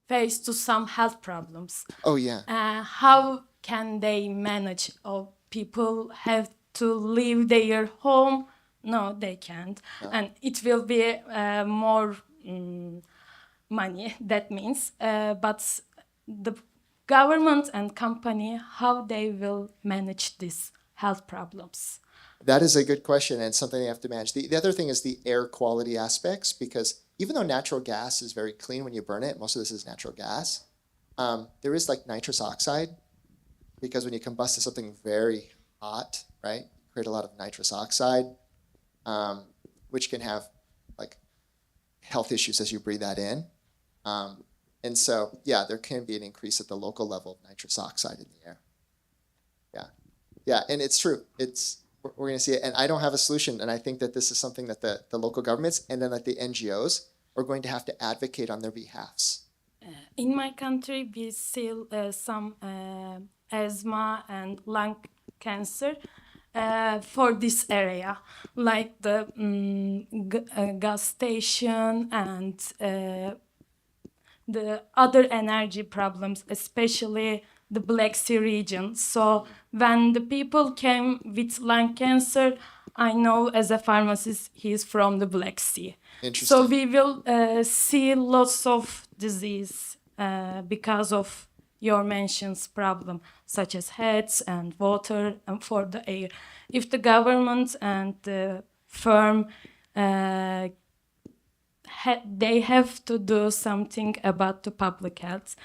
face to some health problems. Oh, yeah. How can they manage? Or people have to leave their home? No, they can't. No. And it will be more money, that means. But the government and company, how they will manage these health problems? That is a good question, and something they have to manage. The other thing is the air quality aspects, because even though natural gas is very clean when you burn it, most of this is natural gas, there is like nitrous oxide, because when you combust to something very hot, right, you create a lot of nitrous oxide, which can have like health issues as you breathe that in. And so, yeah, there can be an increase at the local level of nitrous oxide in the air. Yeah, and it's true. We're going to see it, and I don't have a solution. And I think that this is something that the local governments and then like the NGOs are going to have to advocate on their behalfs. In my country, we see some asthma and lung cancer for this area, like the gas station and the other energy problems, especially the Black Sea region. So when the people came with lung cancer, I know as a pharmacist, he's from the Black Sea. Interesting. So we will see lots of disease because of your mentions problem, such as heads and water and for the air. If the government and the firm uh, they have to do something about the public health.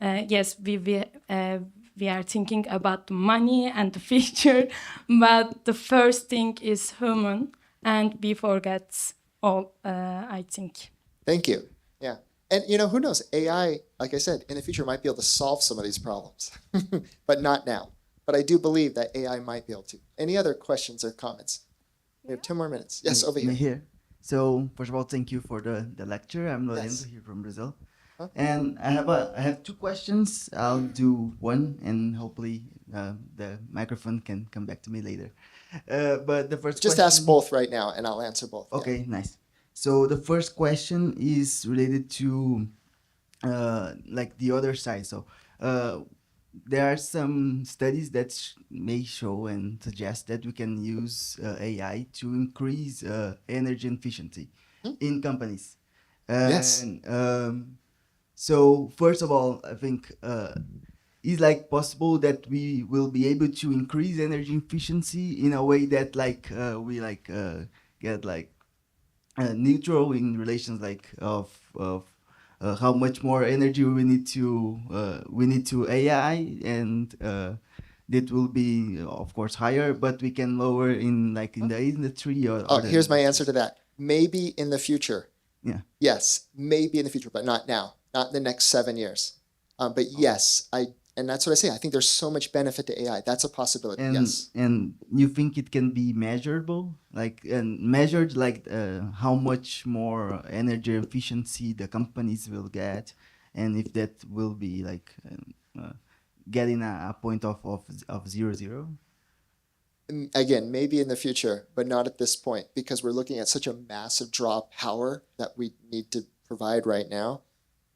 Yes, we are thinking about money and the future, but the first thing is human, and we forget all, I think. Thank you. Yeah. And you know, who knows? AI, like I said, in the future might be able to solve some of these problems, but not now. But I do believe that AI might be able to. Any other questions or comments? We have 2 more minutes. Yes, over here. So first of all, thank you for the lecture. I'm Lorenzo Yes. here from Brazil. Huh? And I have 2 questions. I'll do one, and hopefully the microphone can come back to me later. But the first Just question, ask both right now, and I'll answer both. Yeah. Okay, nice. So the first question is related to like the other side. So there are some studies that may show and suggest that we can use AI to increase energy efficiency in companies. Yes. And, so first of all, I think is like possible that we will be able to increase energy efficiency in a way that like we like get like neutral in relations like of how much more energy we need to AI, and that will be of course higher, but we can lower in like in the industry or Oh, other here's my answer industries. to that. Maybe in the future. Yeah. Yes, maybe in the future, but not now. Not in the next 7 years. But yes, and that's what I say. I think there's so much benefit to AI. That's a possibility. And Yes. and you think it can be measurable, like and measured like how much more energy efficiency the companies will get, and if that will be like getting a point of 0 0. Again, maybe in the future, but not at this point, because we're looking at such a massive draw power that we need to provide right now,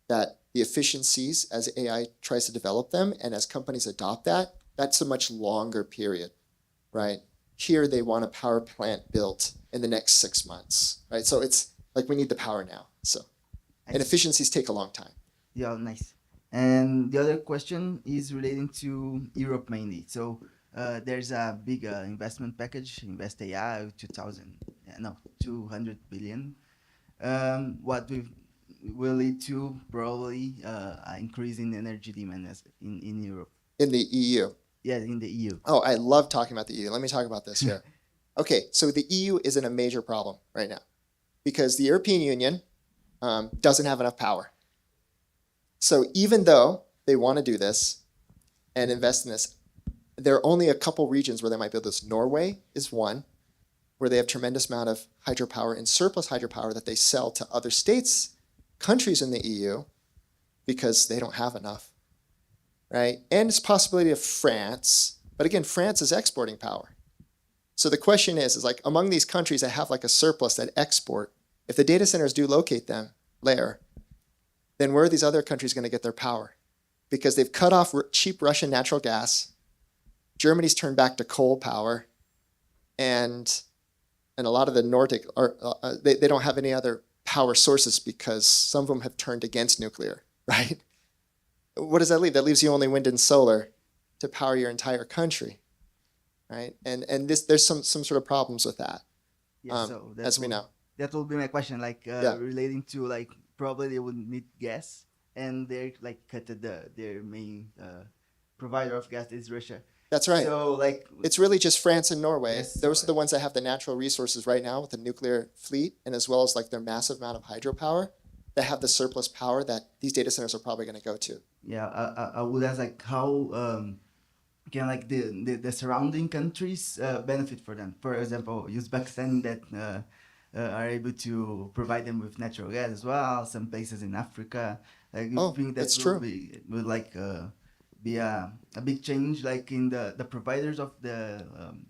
that the efficiencies as AI tries to develop them and as companies adopt that, that's a much longer period, right? Here they want a power plant built in the next 6 months, right? So it's like we need the power now. So, and efficiencies take a long time. Yeah, nice. And the other question is relating to Europe mainly. So there's a big investment package, Invest AI, 200 billion. What will lead to probably an increase in energy demand in Europe. In the EU. Yeah, in the EU. Oh, I love talking about the EU. Let me talk about this here. Okay, so the EU is in a major problem right now because the European Union doesn't have enough power. So even though they want to do this and invest in this, there are only a couple regions where they might build this. Norway is one, where they have tremendous amount of hydropower and surplus hydropower that they sell to other states, countries in the EU, because they don't have enough, right? And it's a possibility of France, but again, France is exporting power. So the question is like among these countries that have like a surplus that export, if the data centers do locate them there, then where are these other countries going to get their power? Because they've cut off cheap Russian natural gas. Germany's turned back to coal power, and a lot of the Nordic they don't have any other power sources because some of them have turned against nuclear, right? What does that leave? That leaves you only wind and solar to power your entire country, right? And there's some sort of problems with that, Yeah, so as we know. That will be my question, like relating to like probably they would need gas, and they're like cut their main provider of gas is Russia. That's right. So like It's really just France and Norway. Yes, Those are the ones that have the natural resources right now with the nuclear fleet, and as well as like their massive amount of hydropower that have the surplus power that these data centers are probably going to go to. yeah, I would ask like how can like the surrounding countries benefit for them. For example, Uzbekistan that are able to provide them with natural gas as well. Some places in Africa. Like, you think that that's will true. will like be a big change like in the providers of the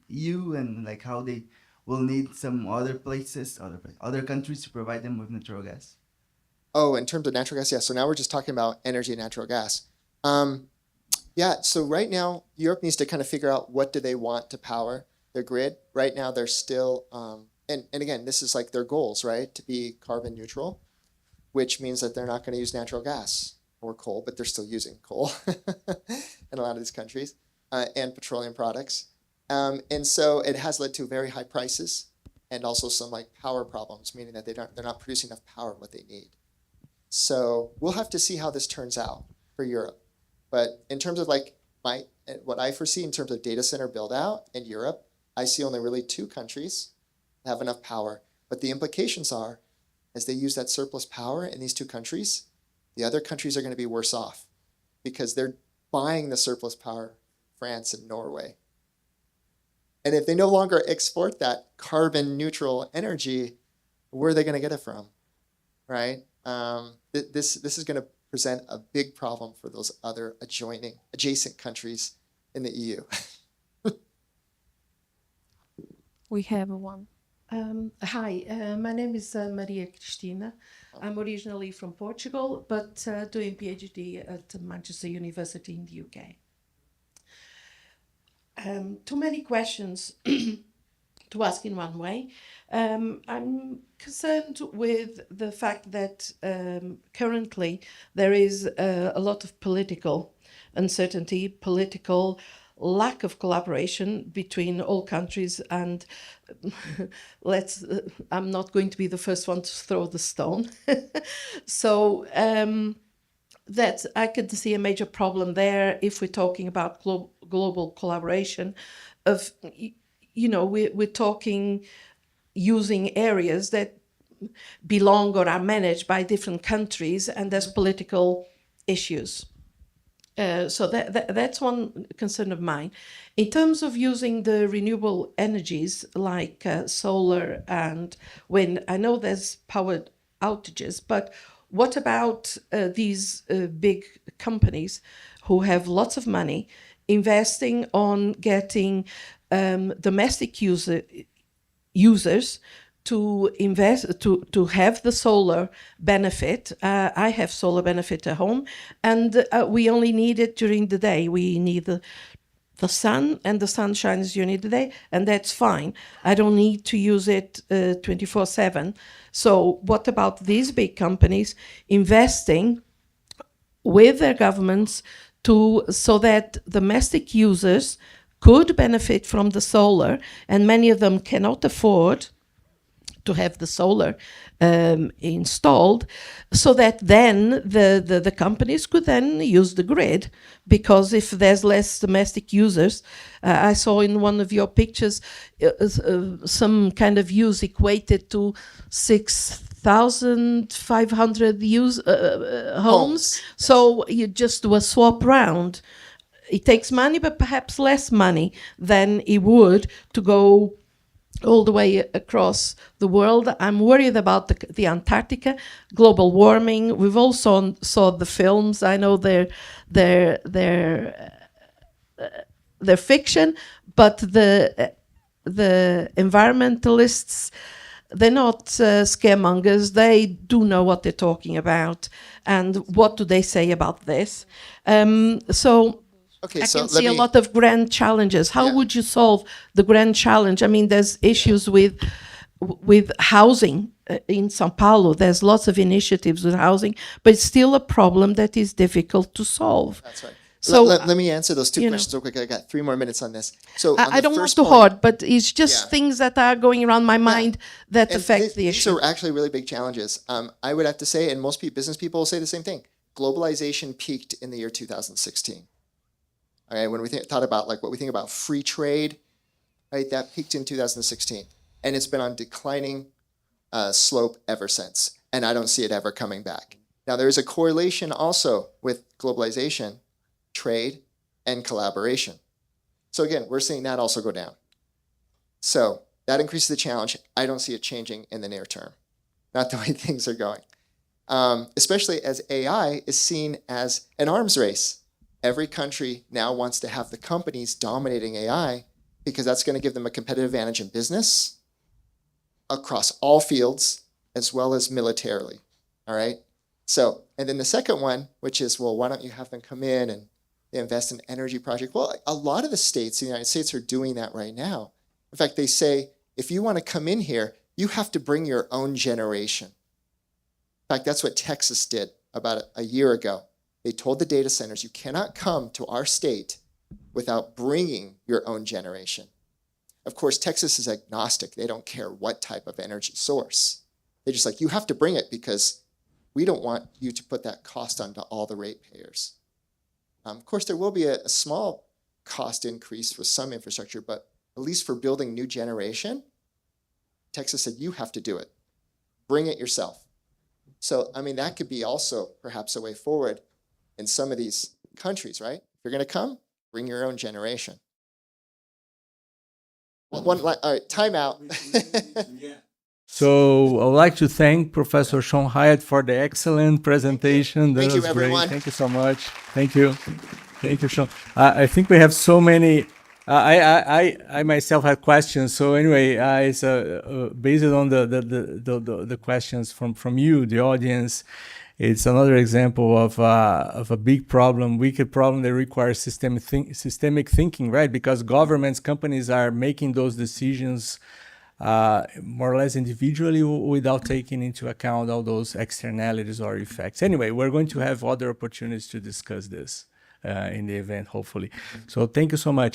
EU, and like how they will need some other places, other countries to provide them with natural gas. Oh, in terms of natural gas, yeah. So now we're just talking about energy and natural gas. Yeah, so right now, Europe needs to kind of figure out what do they want to power their grid. Right now, they're still, and again, this is like their goals, right? To be carbon neutral, which means that they're not going to use natural gas or coal, but they're still using coal in a lot of these countries, and petroleum products. And so it has led to very high prices and also some like power problems, meaning that they're not producing enough power what they need. So we'll have to see how this turns out for Europe. But in terms of like what I foresee in terms of data center build out in Europe, I see only really 2 countries that have enough power. But the implications are, as they use that surplus power in these 2 countries, the other countries are going to be worse off because they're buying the surplus power, France and Norway. And if they no longer export that carbon neutral energy, where are they going to get it from, right? This is going to present a big problem for those other adjacent countries in the EU. We have one. Hi, my name is Maria Cristina. I'm originally from Portugal, but doing PhD at Manchester University in the UK. Too many questions to ask in one way. I'm concerned with the fact that currently there is a lot of political uncertainty, political lack of collaboration between all countries, and I'm not going to be the first one to throw the stone. So that I could see a major problem there if we're talking about global collaboration of, we're talking using areas that belong or are managed by different countries, and there's political issues. So that's one concern of mine. In terms of using the renewable energies like solar and wind, I know there's power outages, but what about these big companies who have lots of money investing on getting domestic users to invest to have the solar benefit? I have solar benefit at home, and we only need it during the day. We need the sun, and the sun shines during the day, and that's fine. I don't need to use it 24/7. So what about these big companies investing with their governments so that domestic users could benefit from the solar, and many of them cannot afford to have the solar installed, so that then the companies could then use the grid, because if there's less domestic users, I saw in one of your pictures some kind of use equated to 6,500 homes. So you just do a swap round. It takes money, but perhaps less money than it would to go all the way across the world. I'm worried about the Antarctica, global warming. We've all saw the films. I know they're fiction, but the environmentalists, they're not scaremongers. They do know what they're talking about. And what do they say about this? Okay, I so can see a lot of grand challenges. How would you solve the grand challenge? I mean, there's issues with housing in São Paulo. There's lots of initiatives with housing, but it's still a problem that is difficult to solve. That's right. So let me answer those 2 questions real quick. I got 3 more minutes on this. So I don't want to hoard, but it's just things that are going around my mind that affect the issue. These are actually really big challenges. I would have to say, and most business people will say the same thing, globalization peaked in the year 2016. Okay, when we thought about like what we think about free trade, right? That peaked in 2016, and it's been on declining slope ever since. And I don't see it ever coming back. Now there is a correlation also with globalization, trade, and collaboration. So again, we're seeing that also go down. So that increases the challenge. I don't see it changing in the near term, not the way things are going. Especially as AI is seen as an arms race. Every country now wants to have the companies dominating AI because that's going to give them a competitive advantage in business across all fields as well as militarily. All right. So, and then the second one, which is, well, why don't you have them come in and invest in energy project? Well, a lot of the states in the United States are doing that right now. In fact, they say, if you want to come in here, you have to bring your own generation. In fact, that's what Texas did about a year ago. They told the data centers, you cannot come to our state without bringing your own generation. Of course, Texas is agnostic. They don't care what type of energy source. They're just like, you have to bring it because we don't want you to put that cost onto all the ratepayers. Of course, there will be a small cost increase for some infrastructure, but at least for building new generation, Texas said, you have to do it. Bring it yourself. So, I mean, that could be also perhaps a way forward in some of these countries, right? If you're going to come, bring your own generation. All right, time out. So I would like to thank Professor Shon Hiatt for the excellent presentation. That Thank you, was great. everyone. Thank you so much. Thank you. Thank you, Shon. I think we have so many. I myself had questions. So anyway, it's based on the questions from you, the audience. It's another example of a big problem, wicked problem that requires systemic thinking, right? Because governments, companies are making those decisions more or less individually without taking into account all those externalities or effects. Anyway, we're going to have other opportunities to discuss this in the event, hopefully. So thank you so much.